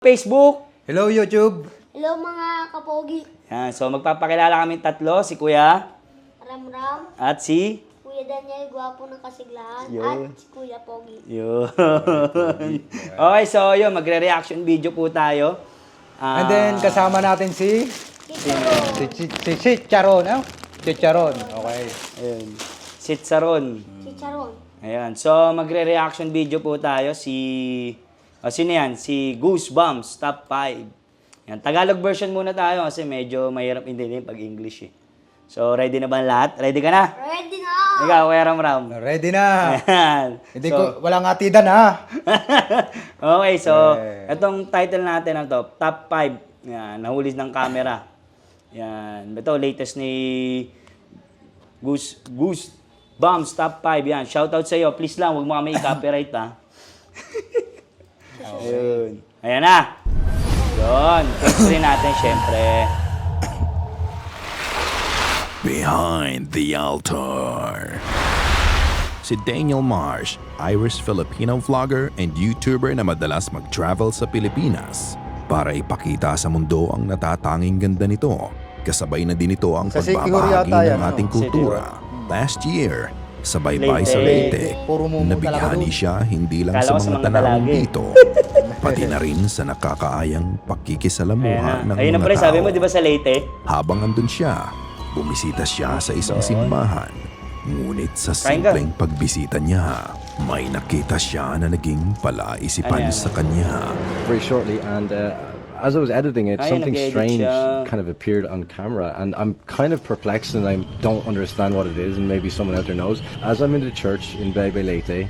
Facebook. Hello YouTube. Hello mga kapogi. Yan, so magpapakilala kami tatlo, si Kuya Ramram, at si Kuya Daniel, gwapo ng kasiglahan, Yun. at si Kuya Pogi. yun. Okay, so yun, magre-reaction video po tayo. And then kasama natin si Chicharon. Chicharon. Okay. Ayun, Sitsaron. Chicharon. Ayan, so magre-reaction video po tayo sino yan? Si Goosebumps Top 5. Yan, Tagalog version muna tayo kasi medyo mahirap intindihin pag English eh. So, ready na ba ang lahat? Ready ka na? Ready na! Ikaw, Kuya Ramram. Ready na. Ayan. Hindi ko walang atidan ha. Okay, so itong title natin na to, Top 5. Yan, nahuli ng camera. Yan, ito latest ni Goosebumps Top 5. Yan, shoutout sa iyo. Please lang, huwag mo kami i-copyright ha. Ayun. Ayan na. Yun. History natin, syempre. Behind the Altar. Si Daniel Marsh, Irish-Filipino vlogger and YouTuber na madalas mag-travel sa Pilipinas para ipakita sa mundo ang natatanging ganda nito. Kasabay na din ito ang Sa City pagbabahagi yata ng yan, ating City kultura. Last year, sa baybay sa Leyte. Leyte, Puro mumu talaga nabihani doon. siya hindi lang Kala sa ko sa mga mga tanawin dalaga eh. dito, pati na rin sa nakakaayang pakikisalamuha Ayan ng na. Ayun na mga pre, tao. sabi mo, di ba sa Leyte? Habang andun siya, bumisita siya sa isang simbahan. Ngunit sa Kain ka. simpleng pagbisita niya, may nakita siya na naging palaisipan Ayan. sa kanya. very shortly, and as I was editing it, Ay, something nag-edit strange siya. kind of appeared on camera, and I'm kind of perplexed and I don't understand what it is, and maybe someone out there knows. As I'm in the church in Bebe Leyte,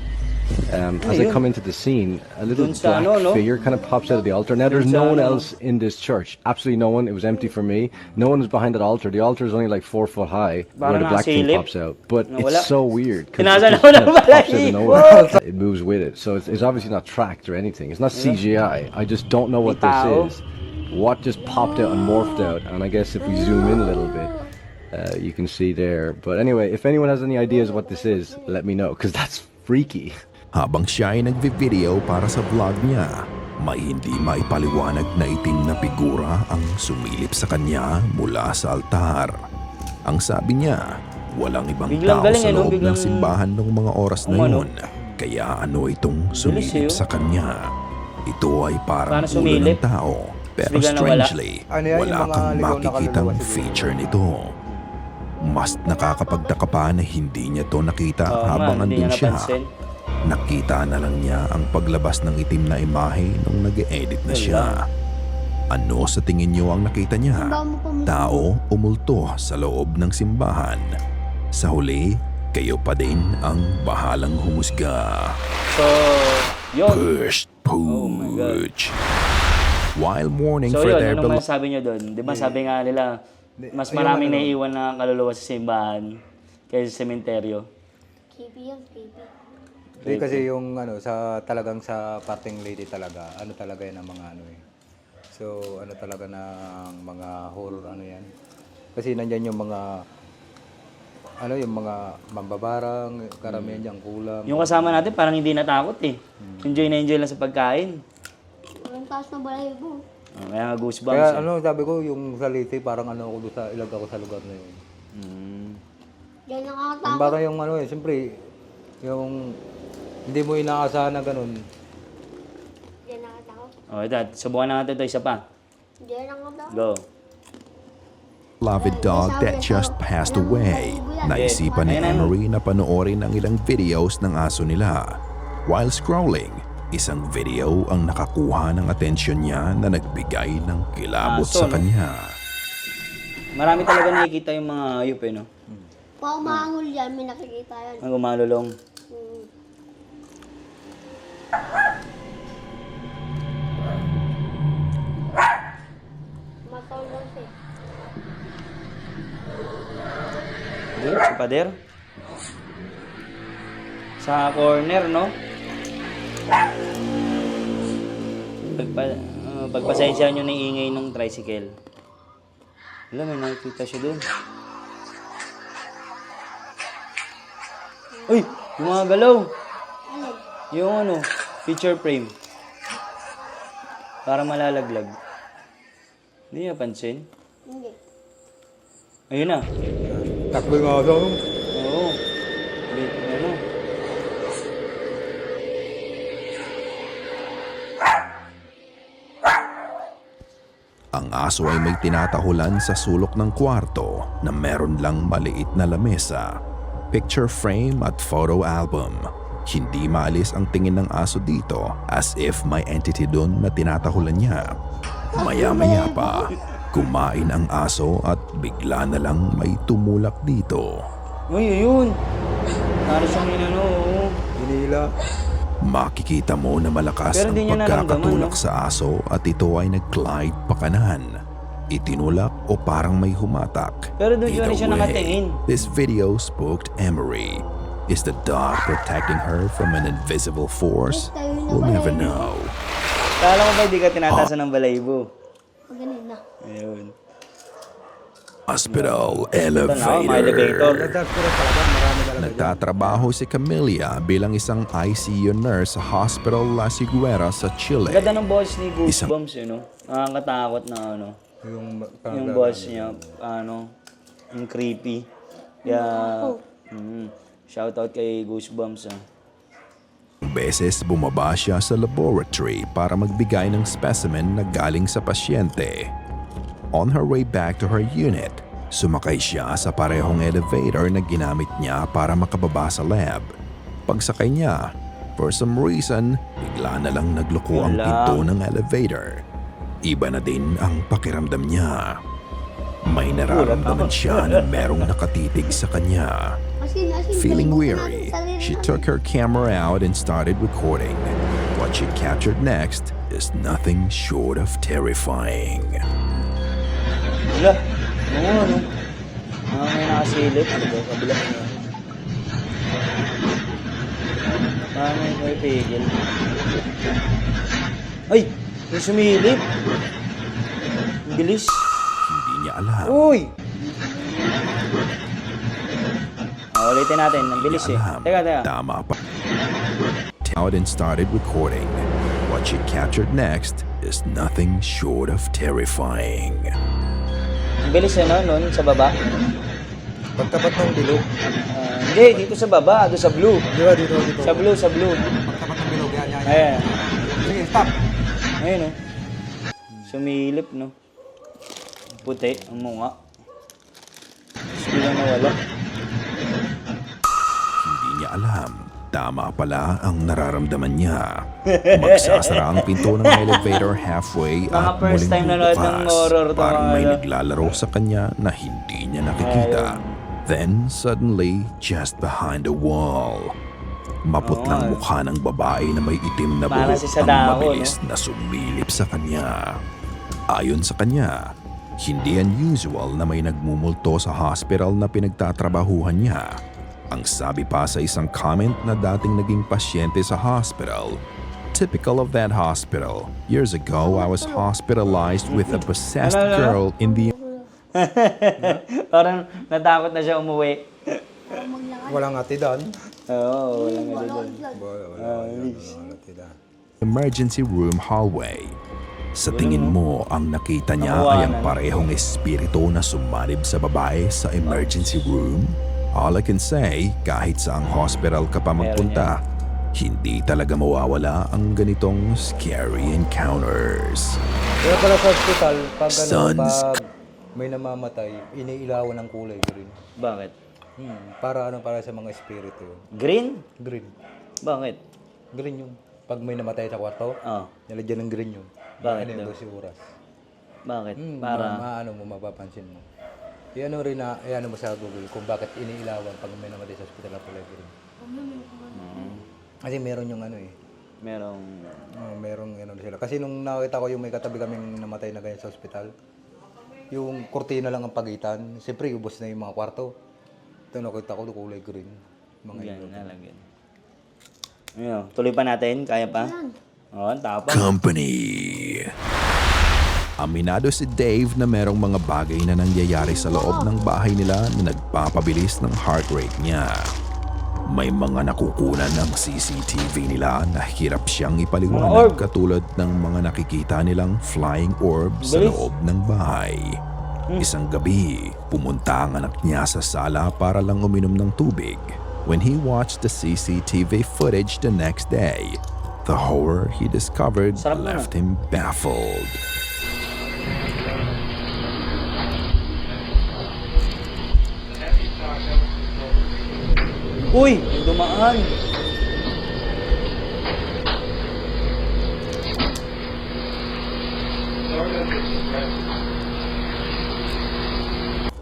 as I come into the scene, a little Dun sa black ano, no? figure kind of pops out of the altar. Now, there's Dun sa no one ano. else in this church. Absolutely no one. It was empty for me. No one was behind that altar. The altar is only like 4 foot high, where Parang the black thing nakasilip. pops out. But Nawala. it's so weird. 'Cause Pinasa it just naman kind of ang pops out of balahibo. nowhere. It moves with it. So it's obviously not tracked or anything. It's not CGI. I just don't know what this Tao. is. What just popped out and morphed out, and I guess if we zoom in a little bit, you can see there. But anyway, if anyone has any ideas what this is, let me know, because that's freaky. Habang siya ay nagvi-video para sa vlog niya, may hindi maipaliwanag na itim na figura ang sumilip sa kanya mula sa altar. Ang sabi niya, walang ibang Biglang tao galing, sa ano? loob ng Biglang- simbahan noong mga oras na Ano? yun. Kaya ano itong Bilis, sumilip eh, sa kanya? Ito ay parang Parang ulo sumilip. ng tao. Pero Biglang nawala. strangely, Ano yan, wala yung mga kang ligaw na makikitang kaluluwa siguro. feature nito. Mas nakakapagtaka pa na hindi niya to nakita Oo habang nga, hindi andun niya siya. napansin. Nakita na lang niya ang paglabas ng itim na imahe nung nag-edit na siya. Ano sa tingin niyo ang nakita niya? Tao o multo sa loob ng simbahan? Sa huli, kayo pa din ang bahalang humusga. So, yun. First Oh my God. pooch. While mourning So for yun, their anong beloved... masasabi nyo doon? Di ba sabi nga nila, mas ayun, maraming ano. naiiwan na kaluluwa sa simbahan kaysa sa sementeryo. Kipi yun, kipi. Hindi kasi yung sa talagang sa parting lady talaga, ano talaga yan ang mga ano eh. So ano talaga ng mga horror ano yan. Kasi nandiyan yung mga yung mga mambabarang, karamihan dyan kulam. Yung kasama natin parang hindi natakot eh. Enjoy na enjoy lang sa pagkain. Walang taas na balahibo. Kaya nga goosebumps Kaya eh. sabi ko yung sa Leyte parang ako doon sa ilag ako sa lugar na yun. Yan Yung nakakatakot. parang yung siyempre yung hindi mo inaasahan na ganun. Yan nakakatakot. Oh, ito, subukan na natin ito isa pa. Yan nakakatakot. Go. beloved dog that just passed away. Naisipan ni Emery na panoorin ang ilang videos ng aso nila. While scrolling, isang video ang nakakuha ng atensyon niya na nagbigay ng kilabot Aso, sa no? kanya. Marami talaga nakikita yung mga hayop eh, no? Pag umangol yan, may nakikita yan. Ang gumalulong. Hmm. Matulog siya. Si Pader. Sa corner, no? Pagpasensya nyo na yung ingay ng tricycle. Wala, may nakikita siya doon. Uy! Yung mga galaw! Alin? Yung picture frame. Para malalaglag. Hindi niya pansin. Hindi. Ayun na. Takbo yung aso. Oo. Hindi, ano. Ang aso ay may tinatahulan sa sulok ng kwarto na meron lang maliit na lamesa, picture frame at photo album. Hindi maalis ang tingin ng aso dito as if may entity doon na tinatahulan niya. Maya-maya pa, kumain ang aso at bigla na lang may tumulak dito. Uy, ayun. Para siyang inano. Hinila. Makikita mo na malakas Pero ang di niya pagkakatulak naramdaman, no? sa aso at ito ay nag-glide pa kanan. Itinulak o parang may humatak. Pero doon Either yun siya way, nakatingin. this video spooked Emery. Is the dog protecting her from an invisible force? We'll never know. Kala ko ba di ka tinatasan ng balaybo? Pag ganun na. Ayun. Hospital Ito na ako, mga elevator. elevator. Nagtaspiral talaga, marami talaga. Nagtatrabaho si Camelia bilang isang ICU nurse sa Hospital La Siguera sa Chile. Ganda ng boss ni Goosebumps, yun, no? Nakakatakot na, ano. Yung boss niya, ano, yung creepy. Kaya, shoutout kay Goosebumps, ah. Beses bumaba siya sa laboratory para magbigay ng specimen na galing sa pasyente. On her way back to her unit, sumakay siya sa parehong elevator na ginamit niya para makababa sa lab. Pagsakay niya, for some reason, bigla na lang nagluko ang Wala. pinto ng elevator. Iba na din ang pakiramdam niya. May nararamdaman siya na merong nakatitig sa kanya. Feeling weary, she took her camera out and started recording. What she captured next is nothing short of terrifying. Wala. Oo, ano. May nakasilip. Ano ba? Kabila ko na. May pigil. Ay! May sumilip. Ang bilis. Hindi niya alam. Uy! Ulitin natin. Ang bilis eh. Alam. Teka. Tama pa. Out and started recording. What she captured next is nothing short of terrifying. Ang bilis eh, no? Noon sa baba. Pagtapat ng bilog. Hindi, dito sa baba. Doon sa blue. Di ba dito? Sa blue. Pagtapat ng bilog, yan. Ayan. Sige, stop. Ayun, oh. Sumilip, no? Puti, ang mukha. Tapos biglang nawala. Hindi niya alam. Tama pala ang nararamdaman niya. Magsasara ang pinto ng elevator halfway Mga at first muling time nanonood ng bubukas. horror to, Parang may mga- naglalaro sa kanya na hindi niya nakikita. Then suddenly, just behind the wall, maputlang mukha ng babae na may itim na Parang buhok si ang Sadako, mabilis na sumilip sa kanya. Ayon sa kanya, hindi unusual na may nagmumulto sa hospital na pinagtatrabahuhan niya. Ang sabi pa sa isang comment na dating naging pasyente sa hospital, typical of that hospital. Years ago, I was hospitalized with a possessed girl in the Parang natakot na siya umuwi. Walang atidan. Oo, walang ano doon. Walang atidan. emergency room hallway. Sa tingin mo, ang nakita niya ay ang parehong espiritu na sumalib sa babae sa emergency room? All I can say, kahit saang hospital ka pa magpunta, hindi talaga mawawala ang ganitong scary encounters. Kaya pala sa hospital, pag, Sons. pag may namamatay, iniilawan ng kulay green. Bakit? Para sa mga espiritu yun. Green? Green. Bakit? Green yun. Pag may namatay sa kwarto, Oh, nilagyan ng green yun. Bakit Ano daw? yun, si oras. bakit? Para... Maano mo, mapapansin mo. Iano rin na, iano mo sa Google kung bakit iniilawan pag may namatay sa hospital na kulay green. Kasi meron yung ano eh. Merong... Merong ano sila. Kasi nung nakita ko yung may katabi kaming namatay na ganyan sa hospital, yung kurtina lang ang pagitan. Siyempre, ubos na yung mga kwarto. Ito nakita ko, kulay green. Mga Yan, ilo. nalagyan. Ayun, tuloy pa natin. Kaya pa? Oo, tapang. Company. Aminado si Dave na merong mga bagay na nangyayari sa loob ng bahay nila na nagpapabilis ng heart rate niya. May mga nakukunan ng CCTV nila na hirap siyang Mga orb. ipaliwanag katulad ng mga nakikita nilang flying orb sa Bilis. loob ng bahay. Isang gabi, pumunta ang anak niya sa sala para lang uminom ng tubig. When he watched the CCTV footage the next day, the horror he discovered Sarap na. left him baffled. Uy! May dumaan!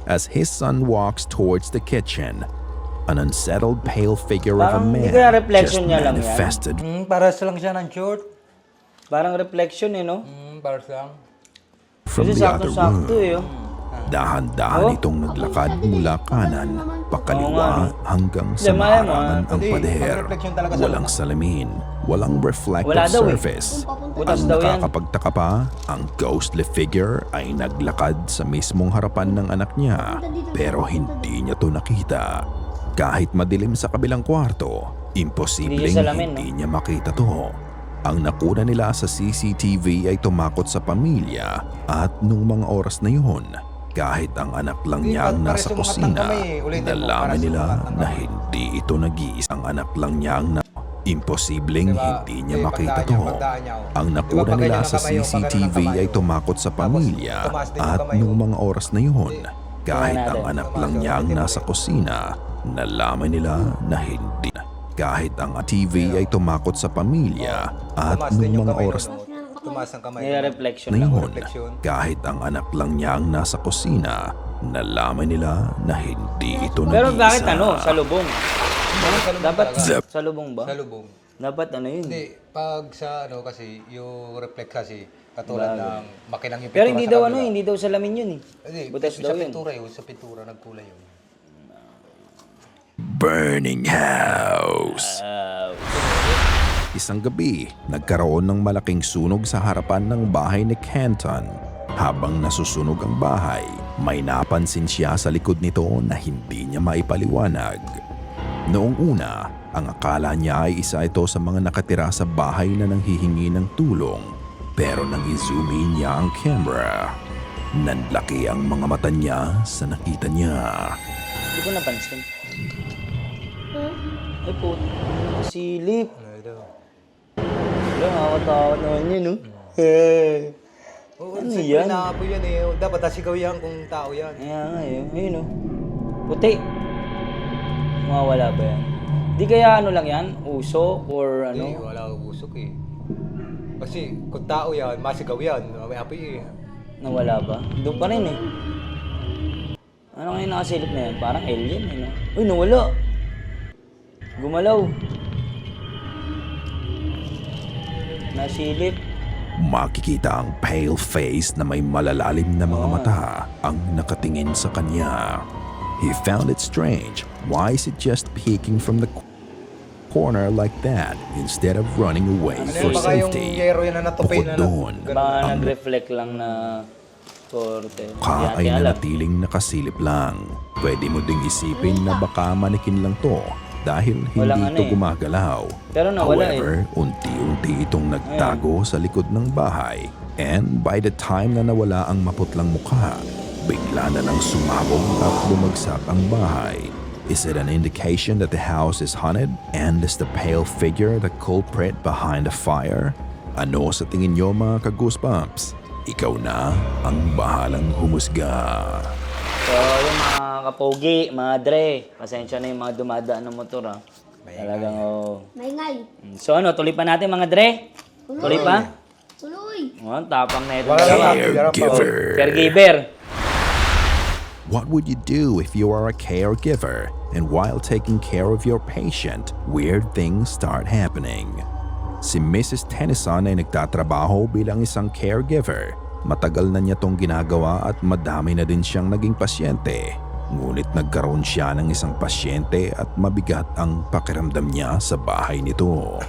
As his son walks towards the kitchen, an unsettled pale figure of a Parang man hindi kaya just reflection niya lang yan? manifested Paras lang siya ng short. Parang reflection eh, no? Paras lang. from Kasi the other sakto-sakto room. eh, oh. Dahan-dahan Oh. itong naglakad mula kanan, Oo nga, pakaliwa hanggang sa Hindi, malay mo, maharangan ang Hindi, pader. mag-reflection talaga sa Walang salamin, walang reflective Wala daw eh. surface. Butas Ang daw yan. nakakapagtaka pa, ang ghostly figure ay naglakad sa mismong harapan ng anak niya, pero hindi niya to nakita. Kahit madilim sa kabilang kwarto, imposibleng Hindi niya salamin, hindi niya makita to. Ang nakuna nila sa CCTV ay tumakot sa pamilya at nung mga oras na yun, kahit ang anak lang Hindi, niya ang pares nasa sumangat ng kusina, kamay eh. Ulitin mo, nalaman pares nila sumangat ng na kamay. hindi ito nag-iisang anak lang niya ang imposibleng Diba? hindi niya Diba, makita pagdaan to. niya, pagdaan niya, oh. Ang Diba, nakuna pag nila ganyan sa ang kamay, oh, pag CCTV ganyan ang ay kamay, tumakot sa Tapos, pamilya tumaas din yung at kamay, nung oh. mga oras na yun, kahit Tingnan ang natin. anak lang niya ang nasa kusina, nalaman nila na hindi. Kahit ang TV ay tumakot sa pamilya at Tumaas din nung yung mga kamay oras nun, oh. Tumaas ang kamay. May reflection na lang. yun, reflection. kahit ang anak lang niya ang nasa kusina, nalaman nila na hindi ito Pero nag-iisa. bakit ano? Sa lubong? Salubong Dapat talaga. sa lubong ba? Sa lubong. Dapat ano yun? Hindi, pag sa ano kasi, yung reflect kasi, katulad ng makinang yung Pero pintura hindi sa daw kabila. ano, hindi daw salamin yun eh. Hindi, Butas sa daw yun. pintura yun, sa pintura, nagkulay yun. Burning House. Isang gabi, nagkaroon ng malaking sunog sa harapan ng bahay ni Kenton. Habang nasusunog ang bahay, may napansin siya sa likod nito na hindi niya maipaliwanag. Noong una, ang akala niya ay isa ito sa mga nakatira sa bahay na nanghihingi ng tulong. Pero nang i-zoom in niya ang camera, nanlaki ang mga mata niya sa nakita niya. Hindi ko napansin. Ay po, silip. Ano ito? Wala, nakakatakot naman yun, no? Oo, Ano siyempre yan? naapoy yan eh. Dapat asigaw yan kung tao yan. Kaya nga yun, ayun no. Puti. Mawawala ba yan? Di kaya ano lang yan? Uso or Hindi, ano? wala akong usok eh. Kasi kung tao yan, masigaw yan. May apoy eh. Nawala ba? Doon pa rin eh. Ano ngayon nakasilip na yan? Parang alien eh, no? Uy, nawala! Gumalaw. Nasilip. Makikita ang pale face na may malalalim na mga mata ang nakatingin sa kanya. He found it strange. Why is it just peeking from the corner like that instead of running away Ano for yan, baka yung safety? yero yan na natupay Bukod na doon, Baka nag-reflect lang na korte. ka Hindi ay natin alam. nanatiling nakasilip lang. Pwede mo ding isipin na baka manikin lang to dahil Walang hindi ano ito eh. gumagalaw. Pero nawala However, unti-unti itong nagtago sa likod ng bahay. And by the time na nawala ang maputlang mukha, bigla na lang sumabog at bumagsak ang bahay. Is it an indication that the house is haunted? And is the pale figure the culprit behind the fire? Ano sa tingin nyo mga ka-goosebumps? Ikaw na ang bahalang humusga. So, yung mga kapogi, mga dre, pasensya na yung mga dumadaan ng motor, ha. Talagang, oh. May ngay. So, ano, tuloy pa natin, mga dre? Tuloy pa? Tuloy. Oh, tapang na ito. Wala lang, Caregiver. Caregiver. What would you do if you are a caregiver and while taking care of your patient, weird things start happening? Si Mrs. Tennyson ay nagtatrabaho bilang isang caregiver. Matagal na niya tong ginagawa at madami na din siyang naging pasyente. Ngunit nagkaroon siya ng isang pasyente at mabigat ang pakiramdam niya sa bahay nito.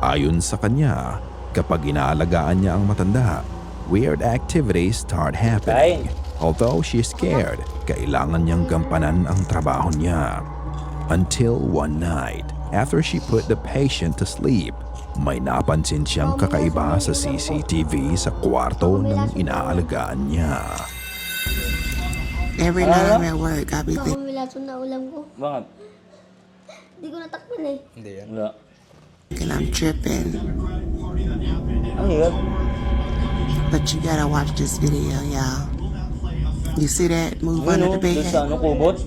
Ayon sa kanya, kapag inaalagaan niya ang matanda, weird activities start happening. Although she is scared, kailangan niyang gampanan ang trabaho niya. Until one night, after she put the patient to sleep, may napansin siyang kakaiba sa CCTV sa kwarto ng inaalagaan niya. Every night I'm at work, I be Baka thinking milason na ulam ko. Bakit? Hindi ko natakpan eh. Hindi yan. Wala. I'm tripping. Ang hirap. But you gotta watch this video, y'all. You see that move Ano, under the doon sa bed? ano, kubot?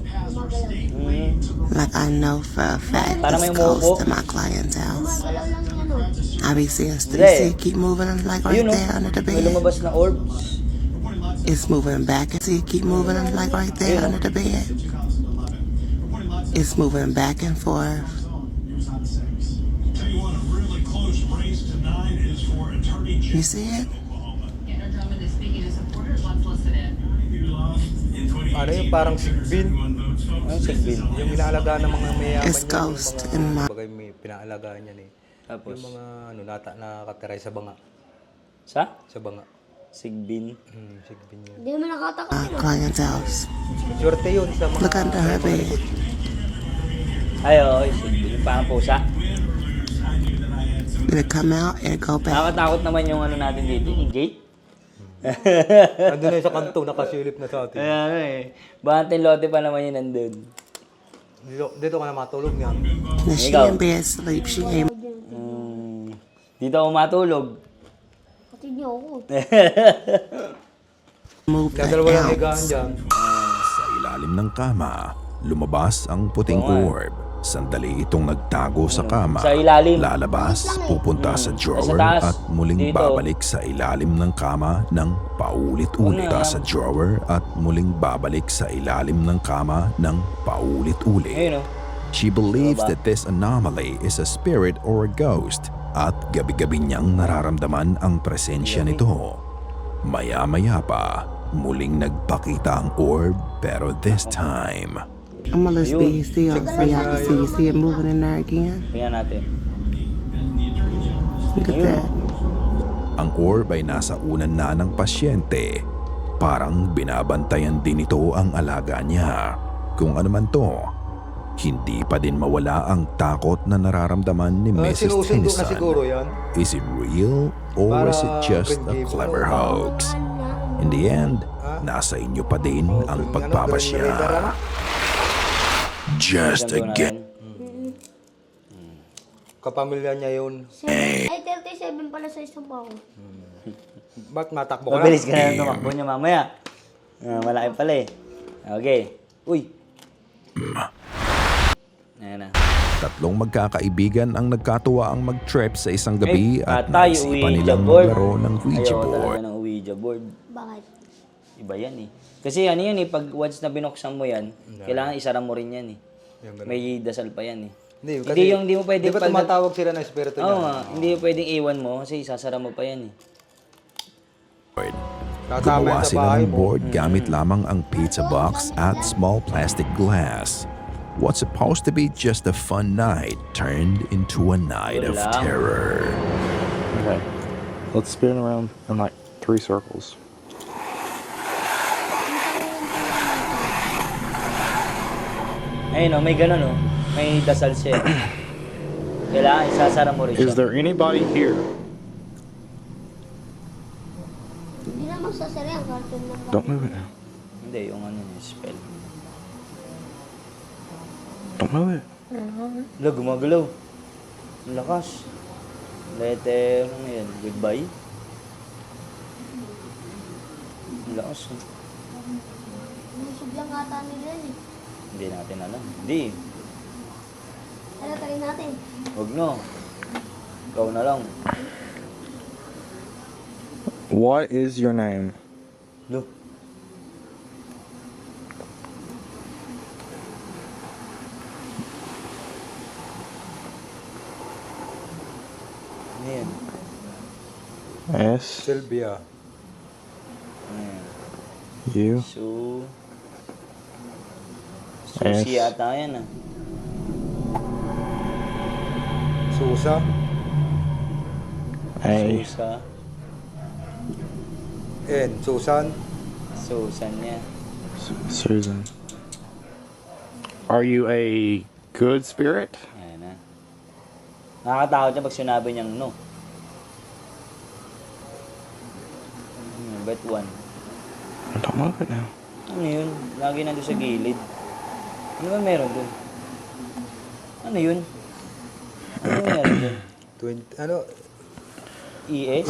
Like I know for a fact Para this may goes umuupo. to my client's house. Galaw lang yan oh. I be seeing Hindi. you see it keep moving like right Ayun, there under the May bed. lumabas na orbs. It's moving back. See it keep moving like right there under the bed. It's moving back and forth. You see it? Ano yung parang sigbin? Ang sigbin. Yung inaalagaan ng mga mayaman It's yan, ghost yung in my. bagay may pinaalagaan yan eh. Tapos, Yung mga ano, nakatiray sa banga. sa? Sa banga. Sigbin. Sigbin yun. Hindi mo nakatakot. Client's house. Swerte yun sa mga... Look under her bed. Ay, oo, sigbin. Yung parang pusa. It'll come out and go back. Nakakatakot naman yung ano natin dito, yung gate. Nandun na yun sa kanto, nakasilip na sa atin. Kaya ano eh. Bahantin lote pa naman yun nandun. Dito ka na matulog niya. And she Ikaw. in bed sleep. She ain't Dito ako matulog. Kapatid niyo ako. moved back Dalawa lang out. higaan dyan. Sa ilalim ng kama, lumabas ang puting orb. Sandali itong nagtago sa kama. Sa ilalim. Lalabas, pupunta sa drawer taas. at muling Dito. babalik sa ilalim ng kama ng paulit-ulit. Ano yan? Sa drawer at muling babalik sa ilalim ng kama ng paulit-ulit. Ayun o. She believes that this anomaly is a spirit or a ghost at gabi-gabi niyang nararamdaman ang presensya nito. Maya-maya pa, muling nagpakita ang orb pero this time, I'm gonna let's be still so y'all can see. You see it moving in there again? Tingnan natin. Look at that. ang orb ay nasa unan na ng pasyente. Parang binabantayan din ito ang alaga niya. Kung ano man to, hindi pa din mawala ang takot na nararamdaman ni Mrs. Sinusundo na Tennyson. siguro yan. Is it real or is it Para just a kung clever di- hoax? In the end, nasa inyo pa din ang pagpapasya. Just a Ganito get. natin. Kapamilya niya yun. Ay, 37 pala sa isang pa ako. Ba't matakbo ka Mabilis lang? ka na tumakbo niya mamaya. Malaki pala eh. Okay. Uy. Ayan na. Tatlong magkakaibigan ang nagkatuwa ang mag-trip sa isang gabi Eh, at tayo, naisipan Ouija nilang board. maglaro ng Ouija Ayaw board. talaga ng Ouija board. Bakit? Iba yan eh. Kasi ano yan eh, pag once na binuksan mo yan, kailangan isara mo rin yan eh. Yung ganun. May dasal pa yan eh. Hindi mo pwedeng Di ba tumatawag sila ng espiritu niya? Oo nga, hindi mo pwedeng iwan mo kasi isasara mo pa yan eh. Tatama Gumawa yan sa sila bahay ng mo. board gamit lamang ang pizza box at small plastic glass. What's supposed to be just a fun night turned into a night of Wala. terror. Okay. Let's spin around in like 3 circles. Ayun oh, may ganun oh. May dasal siya eh. Kailangan isasara mo rin Is siya. there anybody here? Hindi na magsasara yan. Cartoon lang ba? Don't move it now. Hindi, yung ano yung spell. Don't move it. Wala, gumagalaw. Ang lakas. Letter, ano yan? Goodbye? Ang lakas eh. Busog lang ata nila yan eh. Hindi natin alam. Hindi. Ano, try natin. Huwag no. Ikaw na lang. What is your name? Lo. Ano yan? S Sylvia. Ano yan? U Susi yata yan ah. Susa. A Susa. N. Susan. Susan niya. Susan. Are you a good spirit? Ayan na. Nakakatakot siya pag sinabi niyang no. Bet one. Don't move it now. Ano yun? Lagi nandun sa gilid. Ano ba meron dun? Ano yun? Ano meron dun? 20, ano? ES?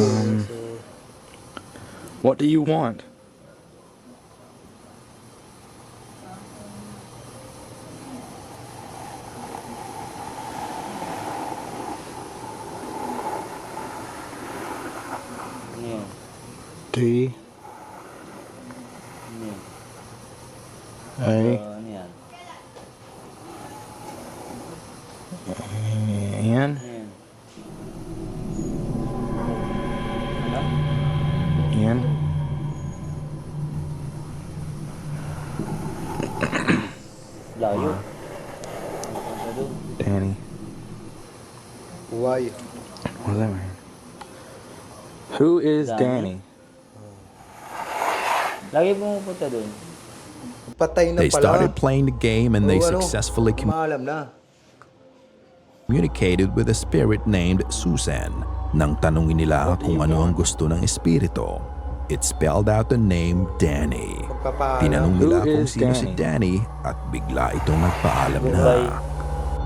What do you want? Ano yun? D Ano yun? A Ano yan? N Ano yan? Ano? N Layo. Ano pa dun? Danny. Why? What does that mean? Who is Danny? Danny? Lagi pumupunta dun. Patay na They pala. started playing the game and they Oo, ano, successfully maalam na. communicated with a spirit named Susan. Nang tanungin nila kung ano ang gusto ng espiritu, it spelled out the name Danny. Magpapaalam. Tinanong nila Who kung is sino si Danny at bigla itong nagpaalam na.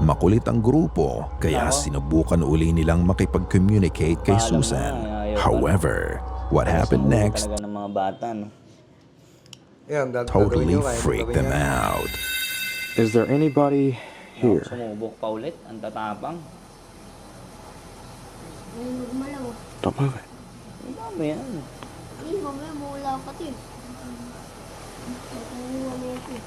Makulit ang grupo kaya sinubukan uli nilang makipag-communicate kay Paalam Susan. na, ayaw pa. However, what happened Gusto next talaga ng mga bata, no? Yan, totally gagawin nyo, kaya freaked gagawin them yan. out. Is there anybody here? Sumubok pa ulit. Ang tatapang. Ay, magmalaw. Don't move it. Ang dami yan. Eh, mamaya mawala ka to eh. Nakuha mo ito eh.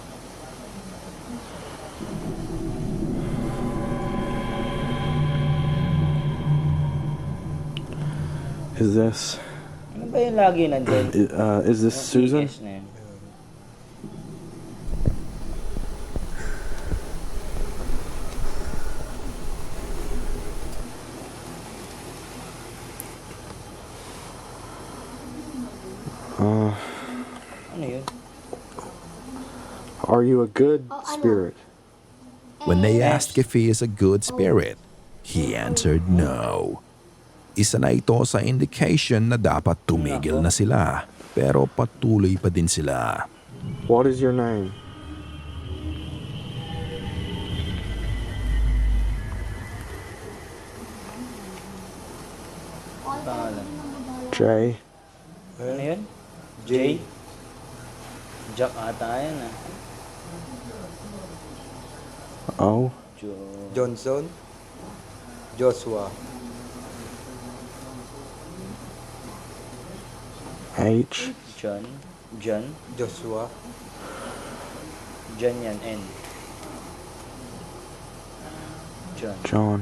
Is this Ano ba yung lagi nandun? is this Susan? ES na yun. Ano yun? Are you a good Oh, ano? spirit? When they asked if he is a good spirit, he answered no. Isa na ito sa indication na dapat tumigil na sila, pero patuloy pa din sila. What is your name? Pangalan. J. Ano yun? J? Jack ata yan ah. O. Johnson. Joshua. H. John. John. Joshua. John yan. N. John. John.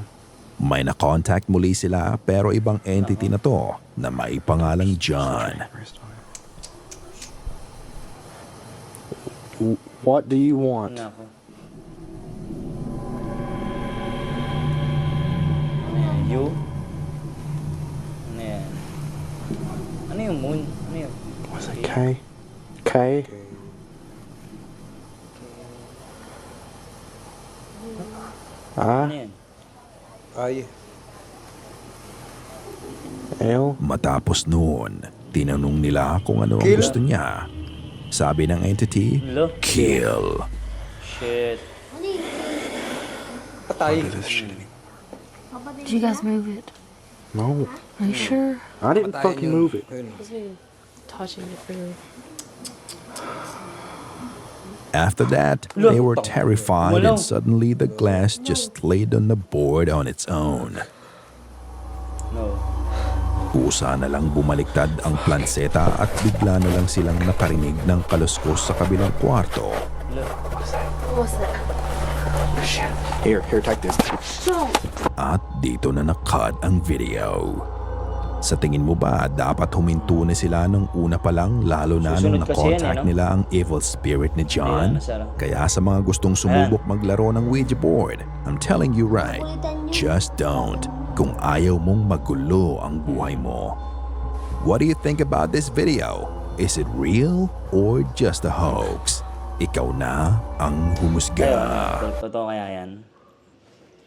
May na-contact muli sila pero ibang entity na to na may pangalang John. What do you want? Ano ako? Ano yan? You? Ano yan? Ano yung moon? Ano yun? Was it K? K. Ano I. yan? Ay. L. Matapos noon, tinanong nila kung ano ang Kill. gusto niya. Sabi ng entity, Lo? kill. Shit. Ano yun? Patay. Kapatid Did you guys move it? No. Are you sure? I didn't Patayin fucking yun. move it. Yun. Touching it through. After that, Lo, they were tang- terrified Wala. and suddenly the glass just laid on the board on its own. No. Kusa na lang bumaliktad ang planseta at bigla na lang silang nakarinig ng kaluskos sa kabilang kwarto. What's that? Here, take this. At dito na nakat ang video. Sa tingin mo ba dapat huminto na sila nung una pa lang lalo na nung Susunod kasi yan, na-contact no? nila ang evil spirit ni John? Ayan, masarap. Kaya sa mga gustong sumubok maglaro ng Ouija board, I'm telling you right, just don't kung ayaw mong magulo ang buhay mo. What do you think about this video? Is it real or just a hoax? Ikaw na ang humusga. Totoo kaya yan?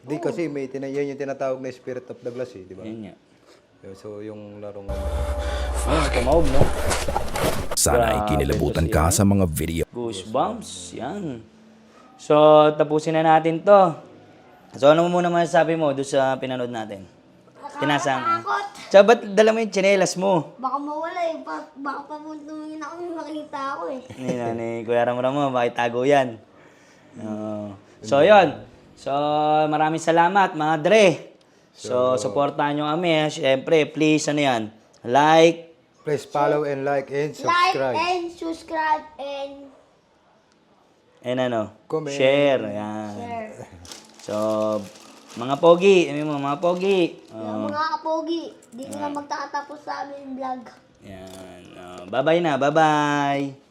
Di kasi yan yung tinatawag na Spirit of the Glass eh, di ba? Yun nga. So yung larong Kumaog, no? Sana ay Grabe kinilabutan to ka siya. sa mga video. Goosebumps. Yan. So, tapusin na natin to. So, ano mo muna masasabi mo doon sa pinanood natin? Tinasama. Nakakatakot. So, ba't dala mo yung tsinelas mo? Baka mawala eh. Baka pamuntumingin ako may makita ako eh. Ni Kuya Ramram mo, makitago yan. So, yun. So, maraming salamat, mga Dre. So, supportahan nyo kami. Siyempre, please, ano yan? Like. please follow and like and Like subscribe. and subscribe and And ano? Comment. Share. Yan. share. So, mga pogi. Mga pogi. Yung mga kapogi, dito na magtatapos sa aming vlog. Yan. Bye-bye na. Bye-bye.